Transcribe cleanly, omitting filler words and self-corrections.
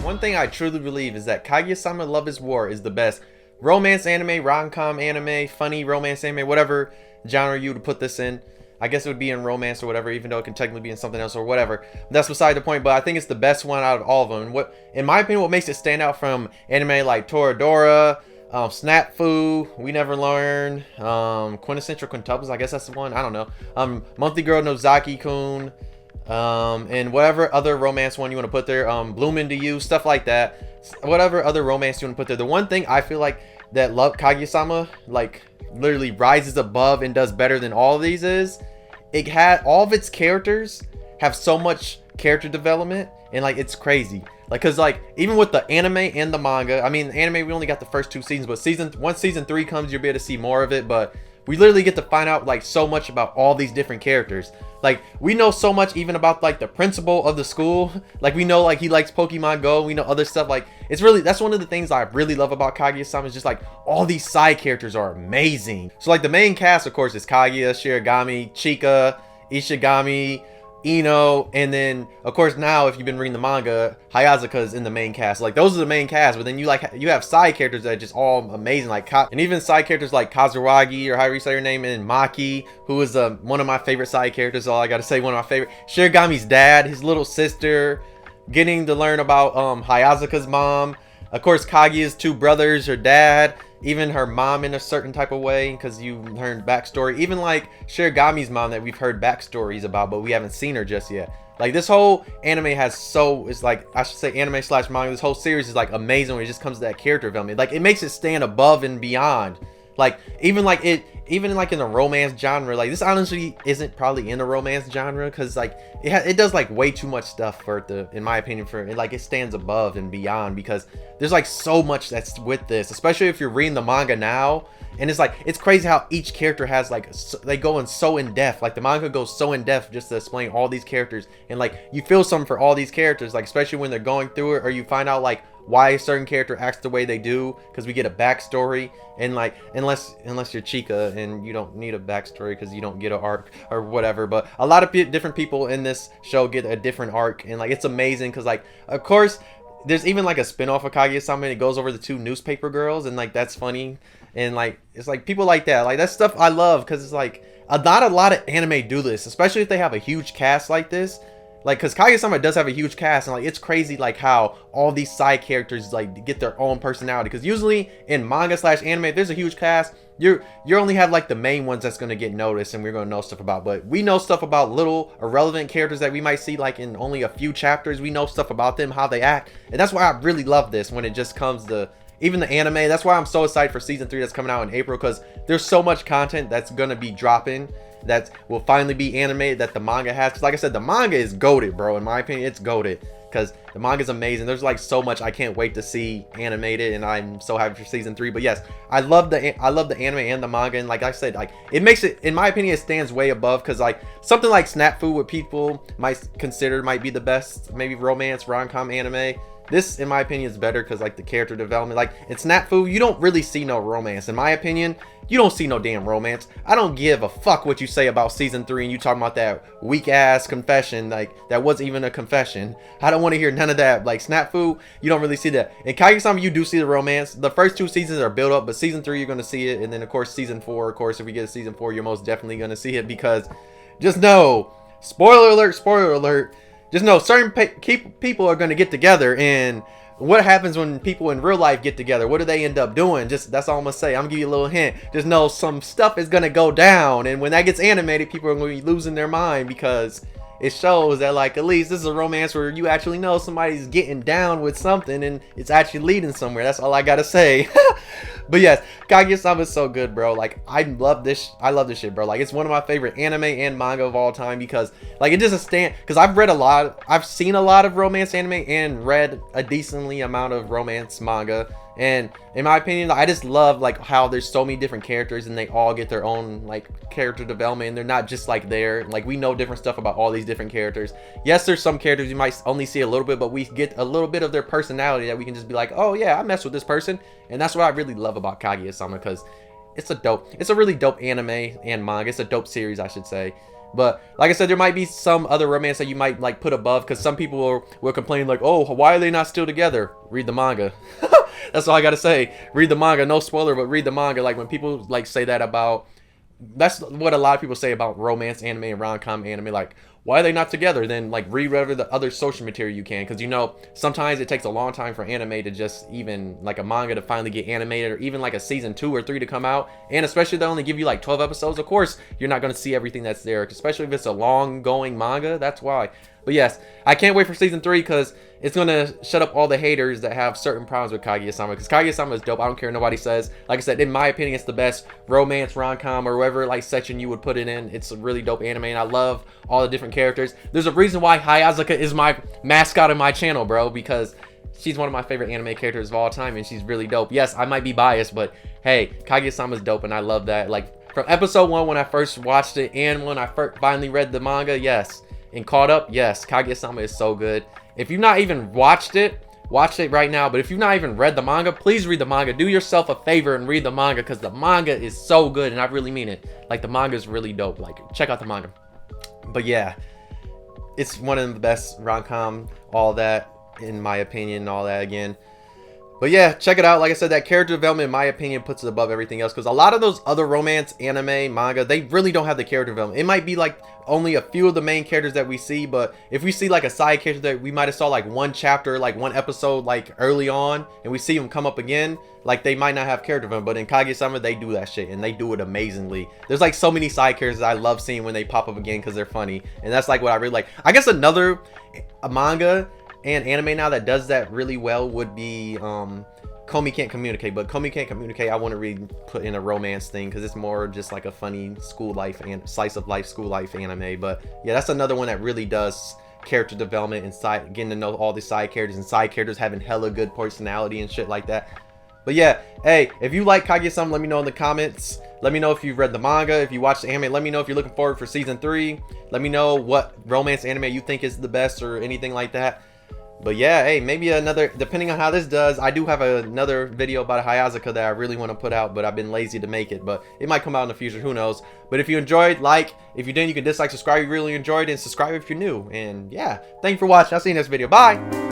one thing I truly believe is that Kaguya-sama Love is War is the best romance anime, rom-com anime, funny romance anime, whatever genre you would put this in. I guess it would be in romance or whatever, even though it can technically be in something else or whatever. That's beside the point, but I think it's the best one out of all of them. And what, in my opinion, what makes it stand out from anime like Toradora, Snafu, We Never Learn, Quintessential Quintuplets, I guess that's the one, I don't know. Monthly Girl Nozaki-kun, and whatever other romance one you want to put there, Bloom Into You, stuff like that. Whatever other romance you want to put there. The one thing I feel like that Love Kaguya-sama like literally rises above and does better than all of these is it had all of its characters have so much character development, and like it's crazy. Like, cause like even with the anime and the manga, I mean, the anime we only got the first 2 seasons, but once season 3 comes, you'll be able to see more of it. But we literally get to find out like so much about all these different characters. Like, we know so much even about like the principal of the school. Like, we know like he likes Pokemon Go. We know other stuff. Like, it's really, that's one of the things I really love about Kaguya-sama is just like all these side characters are amazing. So like the main cast, of course, is Kaguya, Shiragami, Chika, Ishigami, Ino, and then of course now if you've been reading the manga, Hayazaka is in the main cast. Like, those are the main cast, but then you have side characters that are just all amazing, like and even side characters like Kazuwagi, or however you say your name, and Maki, who is one of my favorite side characters. All I gotta say, one of my favorite. Shiragami's dad, his little sister, getting to learn about Hayazaka's mom, of course Kaguya's 2 brothers, her dad, even her mom in a certain type of way, because you heard backstory. Even like Shiragami's mom that we've heard backstories about, but we haven't seen her just yet. Like, this whole anime has it's like, I should say anime slash manga, this whole series is like amazing when it just comes to that character development. Like, it makes it stand above and beyond. Like, even like in the romance genre, like this honestly isn't probably in the romance genre, because like it does like way too much stuff for it to, in my opinion, for it, like it stands above and beyond, because there's like so much that's with this, especially if you're reading the manga now. And it's like, it's crazy how each character has like, they go in so in depth. Like, the manga goes so in depth just to explain all these characters, and like you feel something for all these characters, like especially when they're going through it, or you find out like why a certain character acts the way they do, because we get a backstory. And like, unless you're Chika and you don't need a backstory because you don't get an arc or whatever, but a lot of different people in this show get a different arc, and like it's amazing because like, of course, there's even like a spin-off of Kaguya-sama, and it goes over the 2 newspaper girls, and like that's funny. And like, it's like people like that, like that stuff I love, because it's like not a lot of anime do this, especially if they have a huge cast like this. Like, because Kaguya-sama does have a huge cast, and like it's crazy like how all these side characters like get their own personality, because usually in manga slash anime, if there's a huge cast, you only have like the main ones that's going to get noticed and we're going to know stuff about. But we know stuff about little irrelevant characters that we might see like in only a few chapters. We know stuff about them, how they act, and that's why I really love this when it just comes to even the anime. That's why I'm so excited for season 3 that's coming out in April, because there's so much content that's going to be dropping that will finally be animated that the manga has. Because like I said, the manga is goated, bro. In my opinion, it's goated, because the manga is amazing. There's like so much I can't wait to see animated, and I'm so happy for season 3. But yes, I love the anime and the manga, and like I said, like it makes it, in my opinion, it stands way above, because like something like Snafu, what people might consider might be the best maybe romance rom-com anime, this in my opinion is better, because like the character development, like in Snafu, you don't really see no romance. In my opinion, you don't see no damn romance. I don't give a fuck what you say about season 3 and you talking about that weak ass confession, like that wasn't even a confession. I don't want to hear none of that. Like Snafu, you don't really see that. In Kaguya-sama, you do see the romance. The first 2 seasons are built up, but season 3 you're going to see it, and then of course season 4, of course if we get a season 4, you're most definitely going to see it, because just know, spoiler alert, just know certain people are going to get together, and what happens when people in real life get together? What do they end up doing? Just, that's all I'm gonna say. I'm gonna give you a little hint. Just know some stuff is gonna go down, and when that gets animated, people are gonna be losing their mind, because it shows that like at least this is a romance where you actually know somebody's getting down with something and it's actually leading somewhere. That's all I gotta say. But yes, Kaguya-sama is so good, bro. Like, I love this shit, bro. Like, it's one of my favorite anime and manga of all time, because like it just because I've seen a lot of romance anime and read a decently amount of romance manga, and in my opinion, I just love like how there's so many different characters and they all get their own like character development, and they're not just like there. Like, we know different stuff about all these different characters. Yes, there's some characters you might only see a little bit, but we get a little bit of their personality that we can just be like, oh yeah, I mess with this person. And that's what I really love about Kaguya-sama, because it's a really dope anime and manga. It's a dope series, I should say. But like I said, there might be some other romance that you might like put above, because some people will complain like, oh, why are they not still together? Read the manga. That's all I gotta say. Read the manga. No spoiler, but read the manga. Like when people like say that about, that's what a lot of people say about romance anime and rom-com anime, like, why are they not together? Then like read whatever the other social material you can, because you know sometimes it takes a long time for anime to just, even like a manga to finally get animated, or even like a season 2 or 3 to come out. And especially if they only give you like 12 episodes, of course you're not going to see everything that's there, especially if it's a long going manga. That's why. But yes, I can't wait for season 3, because it's going to shut up all the haters that have certain problems with Kaguya-sama, because Kaguya-sama is dope. I don't care what nobody says. Like I said, in my opinion, it's the best romance, rom-com, or whatever like section you would put it in. It's a really dope anime, and I love all the different characters. There's a reason why Hayazaka is my mascot of my channel, bro, because she's one of my favorite anime characters of all time, and she's really dope. Yes, I might be biased, but hey, Kaguya-sama is dope, and I love that. Like, from episode 1 when I first watched it, and when I finally read the manga, yes, and caught up, yes, Kaguya-sama is so good. If you've not even watched it, watch it right now. But if you've not even read the manga, please read the manga. Do yourself a favor and read the manga, because the manga is so good, and I really mean it. Like, the manga is really dope. Like, check out the manga. But yeah, it's one of the best rom-com, all that, in my opinion, all that again. But yeah, check it out. Like I said, that character development, in my opinion, puts it above everything else, because a lot of those other romance anime manga, they really don't have the character development. It might be like only a few of the main characters that we see, but if we see like a side character that we might have saw like one chapter, like one episode, like early on, and we see them come up again, like they might not have character development. But in Kaguya-sama, they do that shit, and they do it amazingly. There's like so many side characters I love seeing when they pop up again, because they're funny, and that's like what I really like. I guess another manga and anime now that does that really well would be Komi Can't Communicate. But Komi Can't Communicate, I want to really put in a romance thing, because it's more just like a funny school life and slice of life school life anime. But yeah, that's another one that really does character development and getting to know all the side characters, and side characters having hella good personality and shit like that. But yeah, hey, if you like Kaguya-sama, let me know in the comments. Let me know if you've read the manga, if you watched the anime. Let me know if you're looking forward for season 3. Let me know what romance anime you think is the best, or anything like that. But yeah, hey, maybe another, depending on how this does, I do have another video about Hayazaka that I really want to put out, but I've been lazy to make it. But it might come out in the future, who knows. But if you enjoyed, like. If you didn't, you can dislike, subscribe if you really enjoyed, and subscribe if you're new. And yeah, thank you for watching. I'll see you in the next video. Bye!